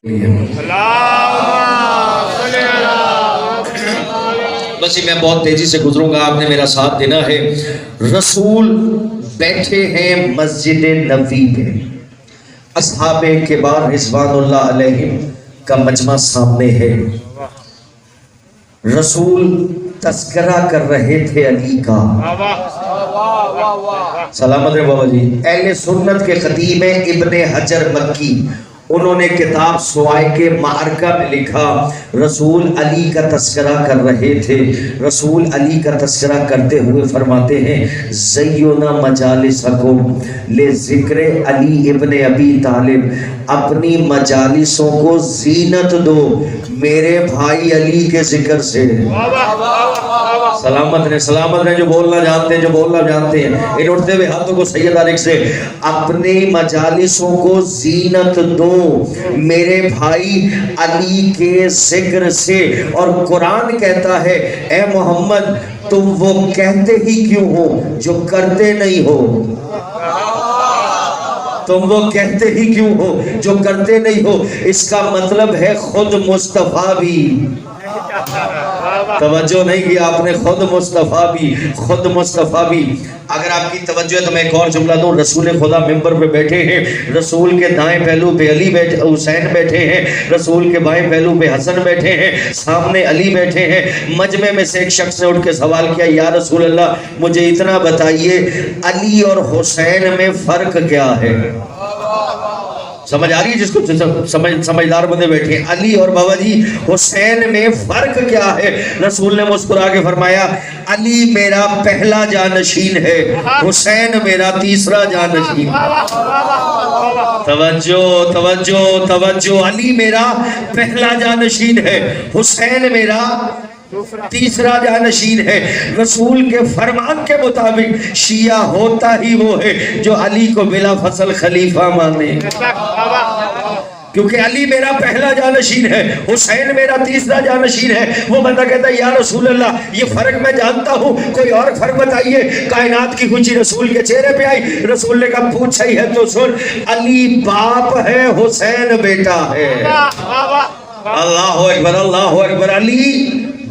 بس میں بہت تیزی سے گزروں گا، آپ نے میرا ساتھ دینا ہے۔ رسول بیٹھے ہیں مسجد نبوی پہ، اصحاب کبار رضوان اللہ علیہم کا مجمع سامنے ہے۔ رسول تذکرہ کر رہے تھے علی کا۔ سلامت رہے بابا جی۔ اہل سنت کے خطیب ہیں ابن حجر مکی، انہوں نے کتاب سوائق معرکہ میں لکھا رسول علی کا تذکرہ کر رہے تھے۔ رسول علی کا تذکرہ کرتے ہوئے فرماتے ہیں زینا مجالسکم لذکر علی ابن ابی طالب، اپنی مجالسوں کو زینت دو میرے بھائی علی کے ذکر سے۔ سلامت رہے جو بولنا جانتے ہیں، جو بولنا جانتے ہیں۔ ان اٹھتے ہوئے ہاتھوں کو سید علیہ سے اپنی مجالسوں کو زینت دو میرے بھائی علی کے ذکر سے۔ اور قرآن کہتا ہے اے محمد تم وہ کہتے ہی کیوں ہو جو کرتے نہیں ہو؟ تم وہ کہتے ہی کیوں ہو جو کرتے نہیں ہو؟ اس کا مطلب ہے خود مصطفیٰ بھی، توجہ نہیں کی آپ نے، خود مصطفیٰ بھی۔ اگر آپ کی توجہ ہے تو میں ایک اور جملہ دوں۔ رسول خدا منبر پہ بیٹھے ہیں، رسول کے دائیں پہلو پہ علی بیٹھے، حسین بیٹھے ہیں، رسول کے بائیں پہلو پہ حسن بیٹھے ہیں، سامنے علی بیٹھے ہیں۔ مجمع میں سے ایک شخص نے اٹھ کے سوال کیا یا رسول اللہ مجھے اتنا بتائیے علی اور حسین میں فرق کیا ہے؟ سمجھ آ رہی ہے جس کو سمجھدار بندے بیٹھے ہیں؟ علی اور بابا جی حسین میں فرق کیا ہے؟ رسول نے مسکرا کے فرمایا علی میرا پہلا جانشین ہے، حسین میرا تیسرا جانشین۔ توجہ، علی میرا پہلا جانشین ہے، حسین میرا تیسرا جانشین ہے۔ رسول کے فرمان کے مطابق شیعہ ہوتا ہی وہ ہے جو علی کو بلا فصل خلیفہ مانے، کیونکہ علی میرا پہلا جانشین ہے، حسین میرا تیسرا جانشین ہے۔ وہ بندہ کہتا ہے یا رسول اللہ یہ فرق میں جانتا ہوں، کوئی اور فرق بتائیے۔ کائنات کی خوشی رسول کے چہرے پہ آئی۔ رسول نے کہا پوچھا ہی ہے تو سن، علی باپ ہے، حسین بیٹا ہے۔ اللہ اکبر، علی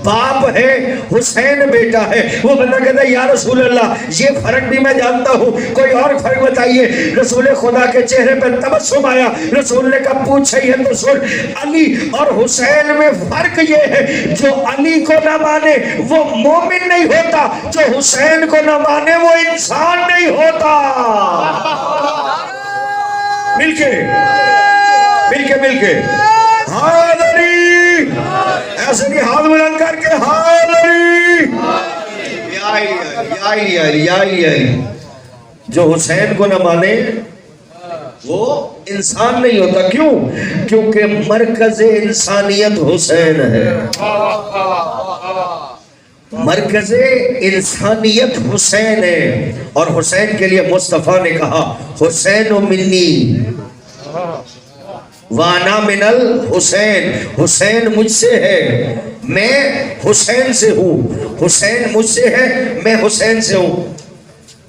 باپ ہے، حسین بیٹا ہے۔ وہ بندہ کہتا ہے یا رسول اللہ یہ فرق بھی میں جانتا ہوں، کوئی اور فرق بتائیے۔ رسول خدا کے چہرے پہ تبسم آیا۔ رسول نے کہا پوچھا ہی ہے تو سن، علی اور حسین میں فرق یہ ہے جو علی کو نہ مانے وہ مومن نہیں ہوتا، جو حسین کو نہ مانے وہ انسان نہیں ہوتا۔ مل کے حاضری، ایسے کی ہاتھ بلند کر کے حاضری۔ جو حسین کو نہ مانے وہ انسان نہیں ہوتا۔ کیوں؟ کیونکہ مرکز انسانیت حسین ہے، مرکز انسانیت حسین ہے۔ اور حسین کے لیے مصطفیٰ نے کہا حسین منی وانا من الحسین، حسین مجھ سے ہے، میں حسین سے ہوں، حسین مجھ سے ہے، میں حسین سے ہوں۔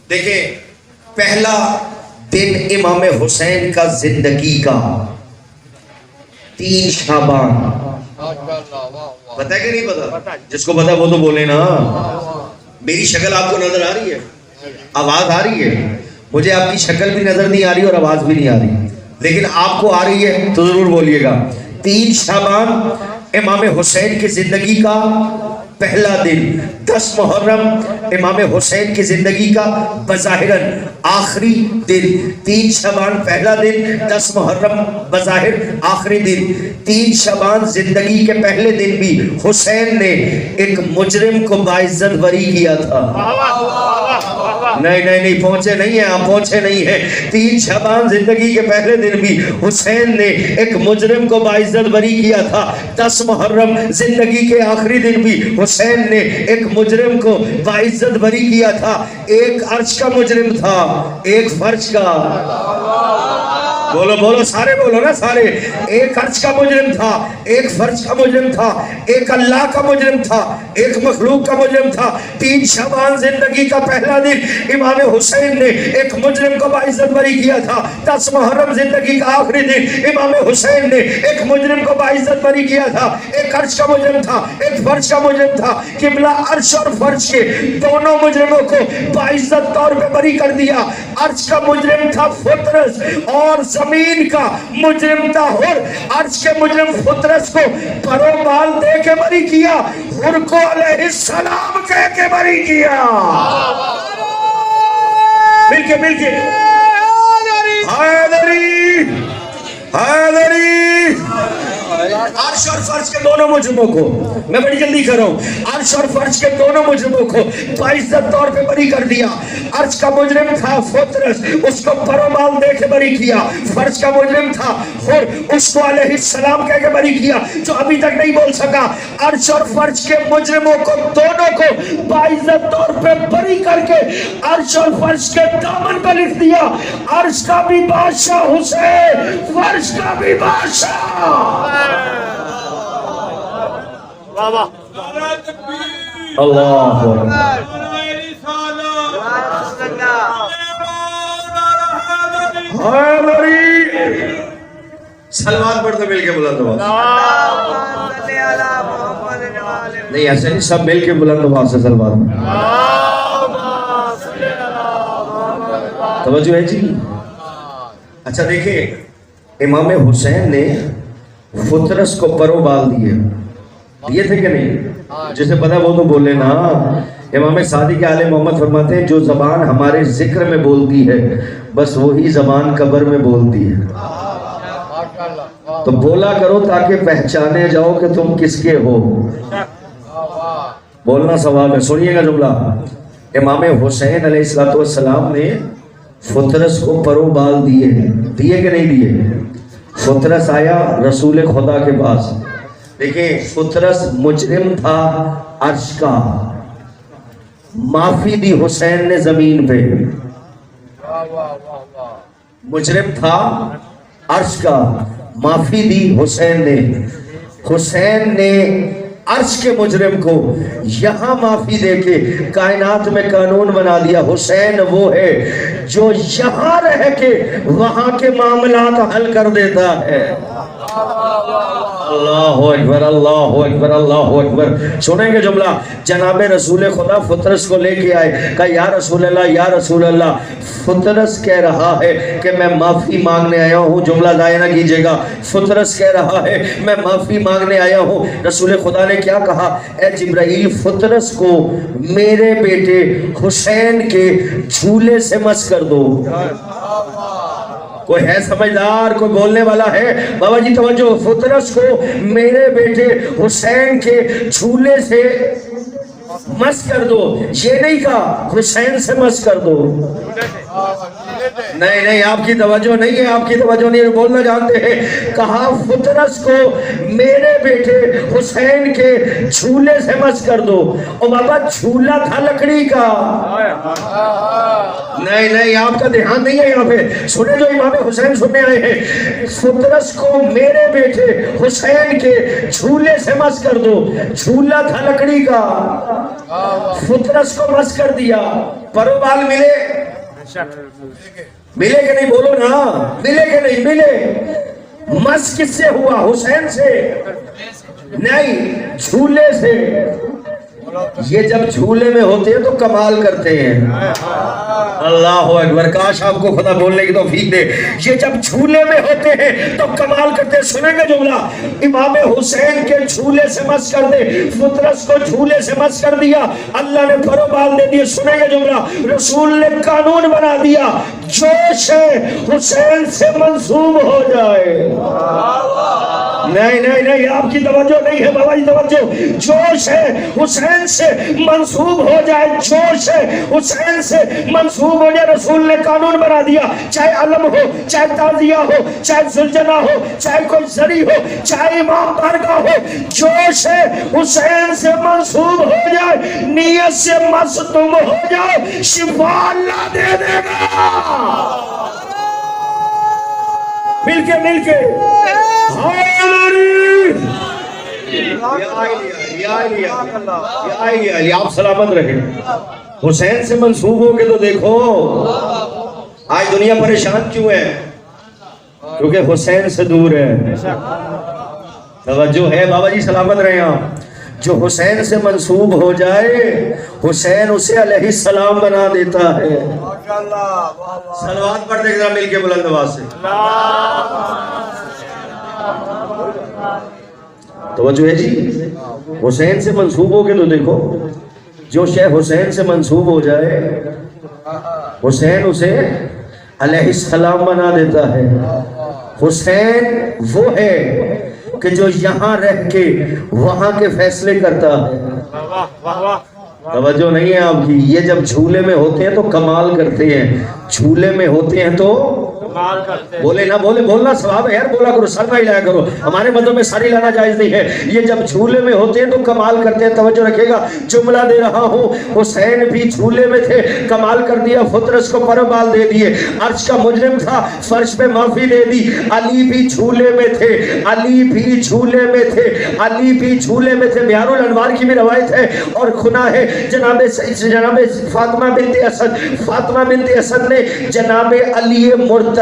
دیکھیں پہلا دن امام حسین کا زندگی کا 3 شعبان، پتہ ہے کہ نہیں پتہ؟ جس کو پتہ وہ تو بولے نا۔ میری شکل آپ کو نظر آ رہی ہے، آواز آ رہی ہے؟ مجھے آپ کی شکل بھی نظر نہیں آ رہی اور آواز بھی نہیں آ رہی، لیکن آپ کو آ رہی ہے تو ضرور بولیے گا۔ 3 شعبان امام حسین کی زندگی کا پہلا دن، 10 محرم امام حسین کی زندگی کا بظاہراً آخری دن۔ 3 شعبان پہلا دن، 10 محرم بظاہر آخری دن۔ 3 شعبان زندگی کے پہلے دن بھی حسین نے ایک مجرم کو باعزت بری کیا تھا۔ نہیں پہنچے نہیں ہیں آپ، پہنچے نہیں ہیں۔ 3 شعبان زندگی کے پہلے دن بھی حسین نے ایک مجرم کو باعزت بری کیا تھا۔ 10 محرم زندگی کے آخری دن بھی حسین نے ایک مجرم کو باعزت بری کیا تھا۔ ایک عرش کا مجرم تھا، ایک فرش کا۔ بولو بولو سارے بولو نا سارے. ایک عرش کا مجرم تھا, ایک فرش کا مجرم تھا, ایک اللہ کا مجرم تھا, ایک مخلوق کا مجرم تھا. 3 شعبان زندگی کا پہلا دن امام حسین نے ایک مجرم کو باعزت بری کیا تھا. 10 محرم زندگی کا آخری دن امام حسین نے ایک مجرم کو باعزت بری کیا تھا. ایک عرش کا مجرم تھا, ایک فرش کا مجرم تھا. قبلہ عرش اور فرش کے دونوں مجرموں کو باعزت طور پہ بری کر دیا. عرش کا مجرم تھا فطرس اور زمین کا مجرم تھا حر. عرش کے مجرم فطرس کو پرو بال دے کے بری کیا, حر کو علیہ السلام کہہ کے بری کیا. مل کے حیدری حیدری. عرش اور فرش کے دونوں مجرموں کو, میں بڑی جلدی کر رہا ہوں, عرش اور فرش کے دونوں مجرموں کو باعزت طور پہ بری کر دیا. عرش کا مجرم تھا فطرس, اس کو پرو بال دے کے بری کیا. فرش کا مجرم تھا حر, اس کو علیہ السلام کہہ کے بری کیا. جو ابھی تک نہیں بول سکا, عرش اور فرش کے مجرموں کو دونوں کو باعزت طور پہ بری کر کے عرش اور فرش کے دامن پہ لکھ دیا, عرش کا بھی بادشاہ حسین, فرش کا بھی بادشاہ. اللہ سلوات پڑھتے مل کے بلند آواز, نہیں ایسے نہیں, سب مل کے بلند آواز سے سلوات. توجہ ہے جی. اچھا دیکھیں, امام حسین نے فطرس کو پرو بال دیے تھے کہ نہیں؟ جسے پتا وہ تو بولے نا. امام صادق آل محمد فرماتے ہیں جو زبان ہمارے ذکر میں بولتی ہے بس وہی زبان قبر میں بولتی ہے. تو بولا کرو تاکہ پہچانے جاؤ کہ تم کس کے ہو. بولنا ثواب ہے. سنیے گا جملہ, امام حسین علیہ السلام نے فطرس کو پرو بال دیے کہ نہیں دیے؟ فطرس آیا رسول خدا کے پاس. دیکھیں, فطرس مجرم تھا عرش کا, معافی دی حسین نے زمین پہ. مجرم تھا عرش کا, معافی دی حسین نے. حسین نے عرش کے مجرم کو یہاں معافی دے کے کائنات میں قانون بنا دیا. حسین وہ ہے جو یہاں رہ کے وہاں کے معاملات حل کر دیتا ہے. اللہ اکبر اللہ اکبر اللہ اکبر. سنیں گے جملہ, جناب رسول خدا فطرس کو لے کے آئے, کہا یا رسول اللہ یا رسول اللہ. فطرس کہہ رہا ہے کہ میں معافی مانگنے آیا ہوں. جملہ ضائع نہ کیجیے گا. فطرس کہہ رہا ہے میں معافی مانگنے آیا ہوں. رسول خدا نے کیا کہا, اے جبرائیل فطرس کو میرے بیٹے حسین کے جھولے سے مس کر دو. کوئی ہے سمجھدار, کوئی بولنے والا ہے؟ بابا جی توجہ, فطرس کو میرے بیٹے حسین کے جھولے سے مس کر دو. یہ نہیں کہا حسین سے مس کر دو. نہیں نہیں, آپ کی توجہ نہیں ہے, آپ کی توجہ نہیں ہے, بولنا جانتے ہیں. کہا فطرس کو میرے بیٹے حسین کے جھولے سے مس کر دو. اور بابا جھولا تھا لکڑی کا. نہیں نہیں, آپ کا دھیان نہیں ہے یہاں پہ. سنیں جو امام حسین سننے آئے ہیں, فطرس کو میرے بیٹے حسین کے جھولے سے مس کر دو. جھولا تھا لکڑی کا, فطرس کو مس کر دیا. پرو بال ملے کہ نہیں؟ بولو نا, ملے کہ نہیں ملے؟ مس کس سے ہوا؟ حسین سے نہیں, جھولے سے. یہ جب جھولے میں ہوتے ہیں تو کمال کرتے ہیں. اللہ اکبر, کاش آپ کو خدا بولنے کی توفیق دے. یہ جب جھولے میں ہوتے ہیں تو کمال کرتے ہیں. سنیں گے جملہ, امام حسین کے جھولے سے مس کر دے. فطرس کو جھولے سے مس کر دیا, اللہ نے پرو بال دے دیے. سنیں گے جملہ, رسول نے قانون بنا دیا جو شے حسین سے منسوب ہو جائے. نہیں نہیں نہیں, آپ کی توجہ نہیں ہے بابا جی, توجہ. جو شے حسین سے منسوب ہو جائے, جو شے حسین سے منسوب ہو جائے, رسول نے قانون بنا دیا. چاہے علم ہو, چاہے تعزیہ ہو, چاہے زلجنہ ہو, چاہے کوئی زری ہو, چاہے امام بارگاہ ہو, جو شے حسین سے منسوب ہو جائے, نیت سے مصدوم ہو جائے, شفا اللہ دے دے گا. مل کے آپ سلامت رہیں. حسین سے منسوب ہو کے تو دیکھو آج دنیا پریشان کیوں ہے؟ کیونکہ حسین سے دور ہے. توجہ ہے بابا جی، سلامت رہے آپ. جو حسین سے منسوب ہو جائے حسین اسے علیہ السلام بنا دیتا ہے. صلوات پڑھ دے ذرا مل کے بلند آواز سے. توجہ ہے جی. حسین سے منسوب ہو کے تو دیکھو جو شے حسین سے منسوب ہو جائے حسین اسے علیہ السلام بنا دیتا ہے. حسین وہ ہے کہ جو یہاں رہ کے وہاں کے فیصلے کرتا ہے. توجہ نہیں ہے آپ کی. یہ جب جھولے میں ہوتے ہیں تو کمال کرتے ہیں، جھولے میں ہوتے ہیں تو بولے نہ بولے، بولنا ثواب ہے یار، بولا کرو، سر نہ ہلایا کرو. ہمارے مذہب میں سر ہلانا جائز نہیں ہے. یہ جب جھولے میں ہوتے ہیں تو کمال کرتے ہیں. توجہ رکھے گا، جملہ دے رہا ہوں. حسین بھی جھولے میں تھے، کمال کر دیا، فطرس کو پر بال دے دیے. عرش کا مجرم تھا، فرش پہ معافی دے دی. علی بھی جھولے میں تھے، علی بھی جھولے میں تھے، علی بھی جھولے میں تھے. بیار الانوار کی بھی روایت ہے اور کھنا ہے جناب فاطمہ بنت اسد، فاطمہ بنت اسد نے جناب علی مرتضیٰ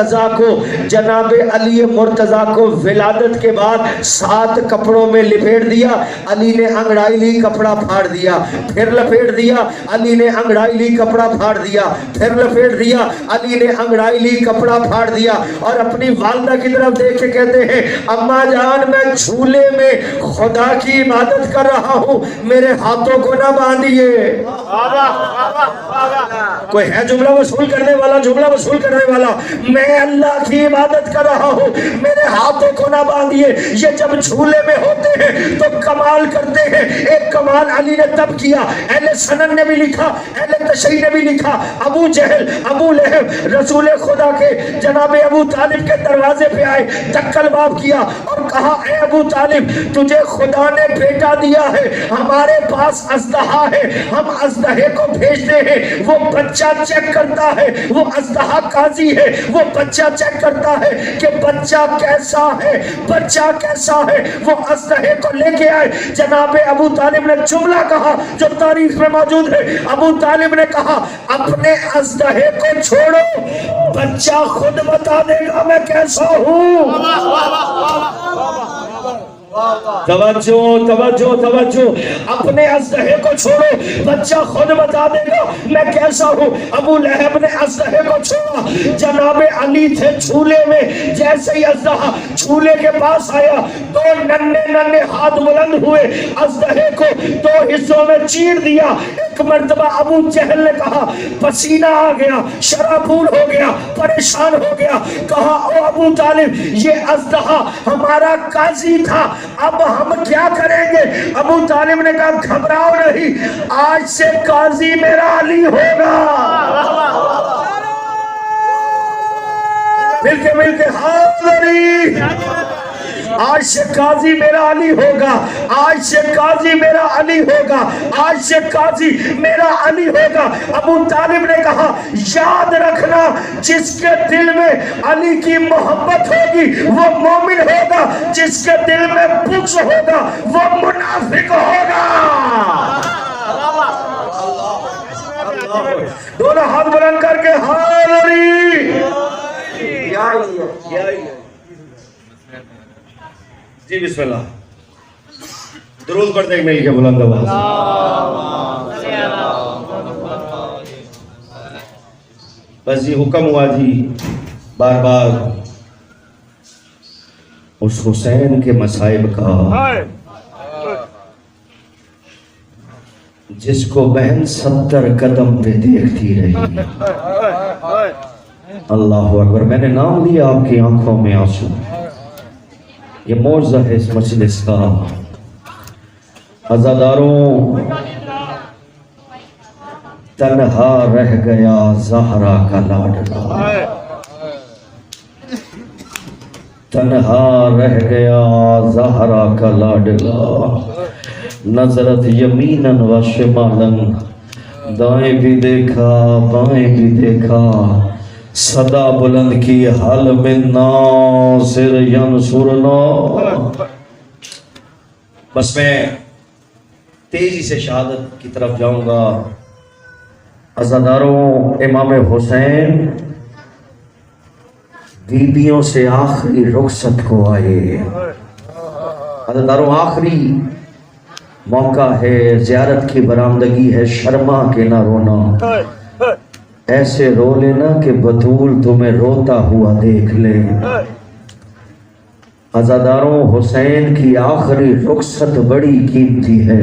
کو ولادت کے بعد 7 کپڑوں میں لپیٹ دیا. علی نے انگڑائی لی، کپڑا پھاڑ دیا، پھر لپیٹ دیا. علی نے انگڑائی لی، کپڑا پھاڑ دیا، پھر لپیٹ دیا. علی نے انگڑائی لی، کپڑا پھاڑ دیا اور اپنی والدہ کی طرف دیکھ کے کہتے ہیں اماں جان میں جھولے میں خدا کی عبادت کر رہا ہوں، میرے ہاتھوں کو نہ باندھیے. کوئی ہے جملہ وصول کرنے والا؟ جملہ وصول کرنے والا. میں اللہ کی عبادت کر رہا ہوں، میرے ہاتھوں کو نہ باندھیے. یہ جب جھولے میں ہوتے ہیں تو کمال کرتے ہیں. ایک کمال علی نے تب کیا، اہل سنن نے بھی لکھا، اہل تشریح نے بھی لکھا. ابو جہل، ابو لہب رسول خدا کے جناب ابو طالب کے دروازے پہ آئے، دکل باب کیا اور کہا اے ابو طالب تجھے خدا نے بیٹا دیا ہے، ہمارے پاس اژدہا ہے، ہم اژدہے کو بھیجتے ہیں، وہ بچہ چیک کرتا ہے، وہ اژدہا قاضی ہے، وہ بچہ چیک کرتا ہے کہ بچہ کیسا ہے، بچہ کیسا ہے. وہ اژدہے کو لے کے آئے. جناب ابو طالب نے جملہ کہا جو تاریخ میں موجود ہے. ابو طالب نے کہا اپنے اژدہے کو چھوڑو، بچہ خود بتا دے گا میں کیسا ہوں. توجہ توجہ توجہ. اپنے اژدہے کو چھوڑو، بچہ خود بتا دے گا میں کیسا ہوں. ابو لہب نے اژدہے کو چھوڑا. جناب علی تھے جھولے میں. جیسے ہی اژدہا جھولے کے پاس آیا، 2 ننھے ہاتھ بلند ہوئے، اژدہے کو 2 حصوں میں چیر دیا. ایک مرتبہ ابو جہل نے کہا پسینہ آ گیا، شرابور ہو گیا، پریشان ہو گیا. کہا او ابو طالب یہ اژدہا ہمارا قاضی تھا، اب ہم کیا کریں گے؟ ابو طالب نے کہا گھبراؤ نہیں، آج سے قاضی میرا علی ہوگا. مل کے حاضری. آج سے قاضی میرا علی ہوگا، آج سے قاضی میرا علی ہوگا، آج سے قاضی میرا علی ہوگا. ابو طالب نے کہا یاد رکھنا جس کے دل میں علی کی محبت ہوگی وہ مومن ہوگا، جس کے دل میں بغض ہوگا وہ منافق ہوگا. دونوں ہاتھ بلند کر کے حاضری. جی بسم اللہ. درود پڑھتے ہیں مل کے بلند آواز. بس یہ حکم ہوا جی بار بار اس حسین کے مصائب کا جس کو بہن 70 قدم پہ دیکھتی رہی. اللہ اکبر. میں نے نام لیا آپ کی آنکھوں میں آنسو. یہ معجزہ ہے اس مجلس کا. عزاداروں تنہا رہ گیا زہرا کا لاڈلا، تنہا رہ گیا زہرا کا لاڈلا. نظرت یمیناً و شمالاً، دائیں بھی دیکھا بائیں بھی دیکھا، صدا بلند کی حل من ناصر ینصرنا. بس میں تیزی سے شہادت کی طرف جاؤں گا. عزاداروں، امام حسین بیبیوں سے آخری رخصت کو آئے. عزاداروں، آخری موقع ہے، زیارت کی برآمدگی ہے. شرما کے نہ رونا، ایسے رو لینا کہ بطول تمہیں روتا ہوا دیکھ لے. عزاداروں، حسین کی آخری رخصت بڑی قیمتی ہے.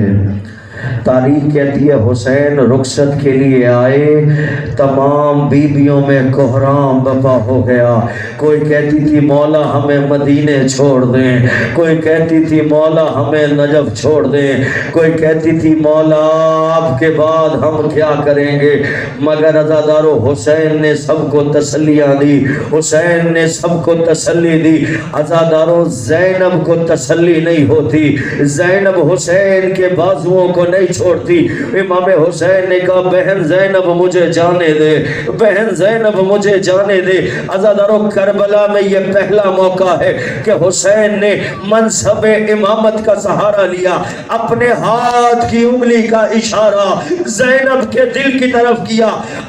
تاریخ کہتی ہے حسین رخصت کے لیے آئے، تمام بیبیوں میں کوہرام برپا ہو گیا. کوئی کہتی تھی مولا ہمیں مدینے چھوڑ دیں، کوئی کہتی تھی مولا ہمیں نجف چھوڑ دیں، کوئی کہتی تھی مولا آپ کے بعد ہم کیا کریں گے. مگر عزادارو، حسین نے سب کو تسلیاں دی، حسین نے سب کو تسلی دی. عزادارو، زینب کو تسلی نہیں ہوتی، زینب حسین کے بازوؤں کو نہیں چھوڑتی. امام حسین نے کہا بہن زینب مجھے جانے دے، بہن زینب مجھے جانے دے. عزادارو، کربلا میں یہ پہلا موقع ہے کہ حسین نے منصب امامت کا سہارا لیا. اپنے ہاتھ کی انگلی کا اشارہ زینب کے دل کی طرف کیا.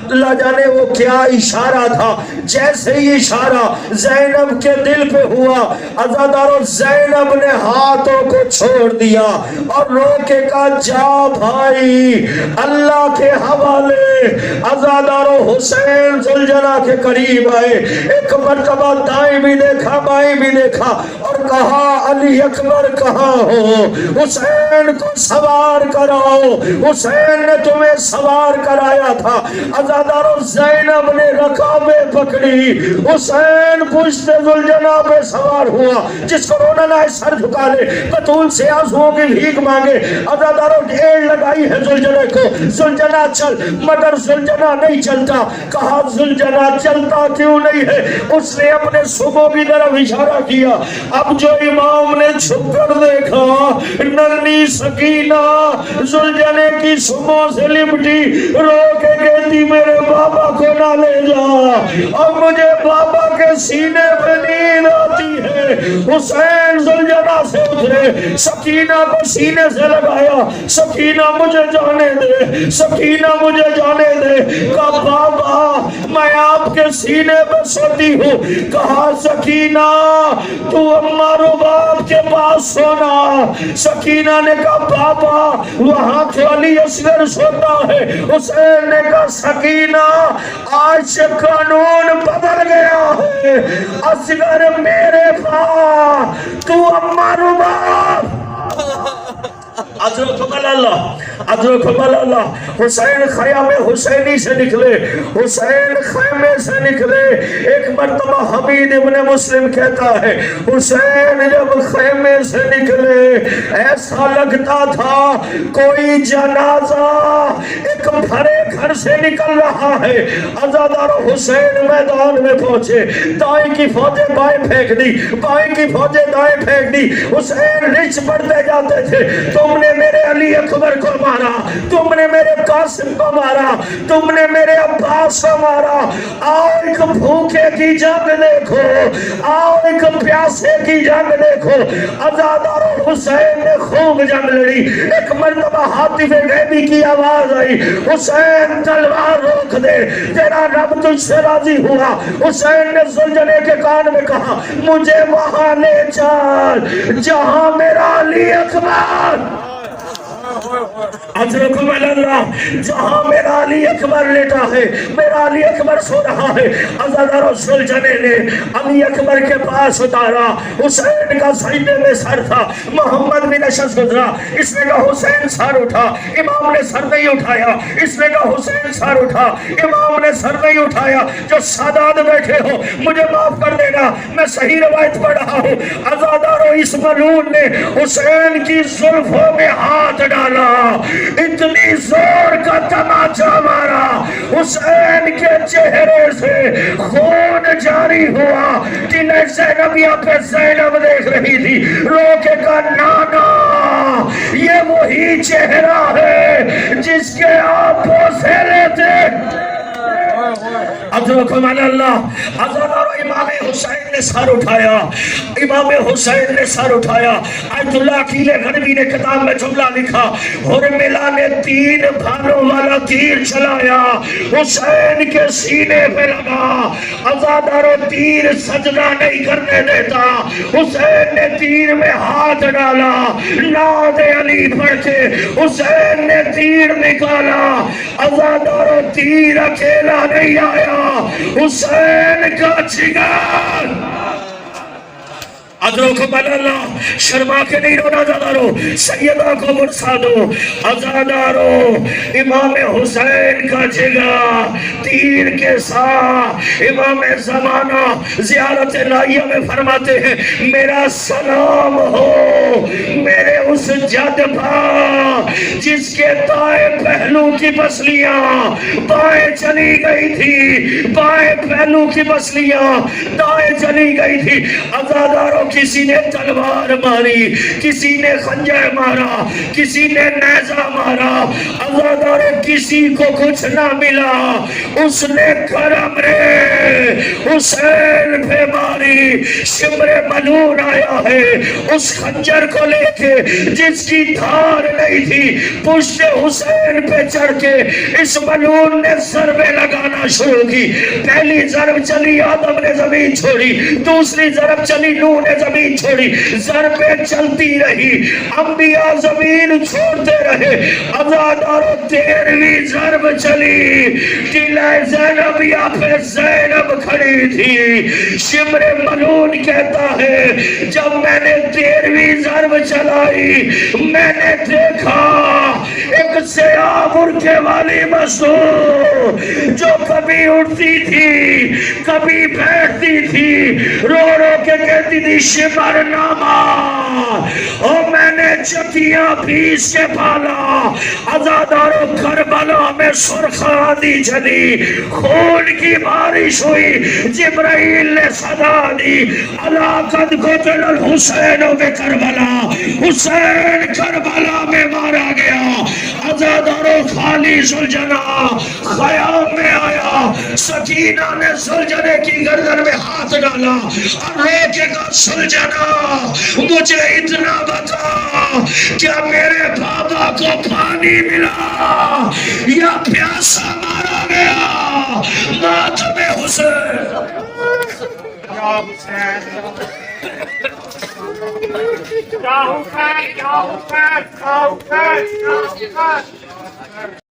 اللہ جانے وہ کیا اشارہ تھا. جیسے ہی اشارہ زینب کے دل پہ ہوا، عزادارو زینب نے ہاتھوں کو چھوڑ دیا اور رو کے کہا جا بھائی اللہ کے حوالے. عزادارو حسین زلجلہ کے قریب آئے، ایک مرتبہ دائیں بھی دیکھا بائیں بھی دیکھا اور کہا علی اکبر کہاں ہو، حسین کو سوار کراؤ، حسین نے تمہیں سوار کرایا تھا. عزادارو زینب نے رکابیں پکڑی، حسین پشت زلجلہ پہ سوار ہوا. جس کو رونا نہ ہے سر جھکا لے، بطول سے آنسوؤں کی بھیک مانگے. عزادارو ڈھیر لگائی ہے زلجلہ کو، زلجلہ چل، مگر زلجلہ نہیں چلتا. کہا زلجلہ چلتا کیوں نہیں ہے؟ اس نے اپنے صبح کی طرف اشارہ کیا. اب جو امام نے چھپ کر دیکھا، ننھی سکینہ زلجلے کی صبح سے لپٹی، رو کے کہتی میرے بابا کو نہ لے جا، اب مجھے بابا کے سینے پہ نیند آتی ہے. حسین زلجلہ سے اترے، سکینہ کو سینے سے لگایا، سکینہ مجھے جانے دے، سکینہ مجھے جانے دے. کہا بابا میں آپ کے سینے پہ سوتی ہوں. کہا سکینہ تو اماں رباب کے پاس سونا. سکینہ نے کہا بابا وہاں تو علی اصغر سوتا ہے. حسین نے کہا سکینہ آج سے قانون بدل گیا ہے، اصغر میرے پاس، تو اماں رباب. اللہ حسین خیام حسینی سے نکلے، حسین خیمے سے نکلے. ایک مرتبہ حمید ابن مسلم کہتا ہے حسین جب خیمے سے نکلے ایسا لگتا تھا کوئی جنازہ ایک بھرے گھر سے نکل رہا ہے. عزادارو حسین میدان میں پہنچے، دائیں کی فوجیں بائیں پھینک دی، بائیں کی فوجیں دائیں پھینک دی. حسین رچ پڑتے جاتے تھے، تم نے میرے علی اکبر کو مارا، تم نے میرے قاسم کو مارا، تم نے میرے عباس کو مارا. آؤ ایک بھوکے کی جنگ دیکھو، آؤ ایک پیاسے کی جنگ دیکھو. عزادارو حسین نے خوب جنگ لڑی. ایک مرتبہ حاطف غیبی کی آواز آئی حسین تلوار روک دے، تیرا رب تجھ سے راضی ہوا. حسین نے زلجلے کے کان میں کہا مجھے وہاں لے چل جہاں میرا علی اکبر، اجرکم اللہ، جہاں میرا علی اکبر لیٹا ہے، میرا علی اکبر سو رہا ہے. عزادارو زلجلے نے علی اکبر کے پاس اتارا. حسین کا سجدے میں سر تھا. محمد بن اشعث گزرا، اس نے کہا حسین سر اٹھا. امام نے سر نہیں اٹھایا. اس نے کہا حسین سر اٹھا. امام نے سر نہیں اٹھایا. جو سادات بیٹھے ہو مجھے معاف کر دینا، میں صحیح روایت پڑھ رہا ہوں. عزادارو اس ملعون نے حسین کی زلفوں میں ہاتھ ڈالا، اتنی زور کا تماچا مارا، حسین کے چہرے سے خون جاری ہوا. دل زینبیہ پہ زینب دیکھ رہی تھی، رو کے کہا نانا یہ وہی چہرہ ہے جس کے آپ پوسے لیتے. ادرکم اللہ ازادار امام حسین نے سر اٹھایا، امام حسین نے سر اٹھایا۔ آیت اللہ عقیل غنوی نے کتاب میں جملہ لکھا، حرملہ نے 3 بھانوں والا تیر چلایا، حسین کے سینے پہ لگا۔ ازادارو تیر سجدہ نہیں کرنے دیتا، حسین نے تیر میں ہاتھ ڈالا، ناد علی پڑھ کے حسین نے تیر نکالا۔ ازادارو تیر اکیلا نہیں آیا، حسین کا جگر۔ ادرکم اللہ، شرما کے نہیں رونا زادارو، سیدہ کو مرسا دو۔ ازادارو امام حسین کا جگر تیر کے ساتھ۔ امام زمانہ زیارت نائیہ میں فرماتے ہیں، میرا سلام ہو میرے اس جد بھا جس کے دائیں پہلو کی پسلیاں بائیں چلی گئی تھی، بائیں پہلو کی پسلیاں دائیں چلی گئی تھی۔ ازادارو کسی نے تلوار ماری، کسی نے خنجر مارا، کسی نے نیزہ مارا، ازادارو کسی کو کچھ نہ ملا، اس نے کرم رے حسین پہ ماری۔ شمر ملون آیا ہے اس خنجر کو لے کے جس کی دھار نہیں تھی، پشت حسین پہ چڑھ کے اس ملون نے ضربیں لگانا شروع کی۔ پہلی ضرب چلی آدم نے زمین چھوڑی، دوسری ضرب چلی نوح نے زمین چھوڑی، ضربیں چلتی رہی، انبیاء زمین چھوڑتے رہے۔ ازادارو 13ویں ضرب چلی، ٹیلہ زینبیہ پہ زینب کھڑی تھی۔ شمر ملون کہتا ہے جب میں نے 13ویں ضرب چلائی، میں نے دیکھا ایک سیاہ برقعے والی مصور جو کبھی اٹھتی تھی کبھی بیٹھتی تھی، رو رو کے کہتی تھی شمر نامہ، اور میں نے چکیاں پیس کے پالا۔ ازادارو کربلا میں سرخ آندھی چلی، خون کی بارش ہوئی، جبرائیل نے صدا دی، الا قد قتل الحسین بکربلا، حسین کربلا میں مارا گیا۔ ازادارو خالی زلجنہ خیام میں آیا، سکینہ نے زلجنے کی گردن میں ہاتھ ڈالا اور روکے گا زلجنہ مجھے اتنا بتا کیا میرے بابا کو پانی ملا یا پیاسا مارا گیا؟ ماتم حسین یا حسین یا حسین یا حسین یا حسین یا حسین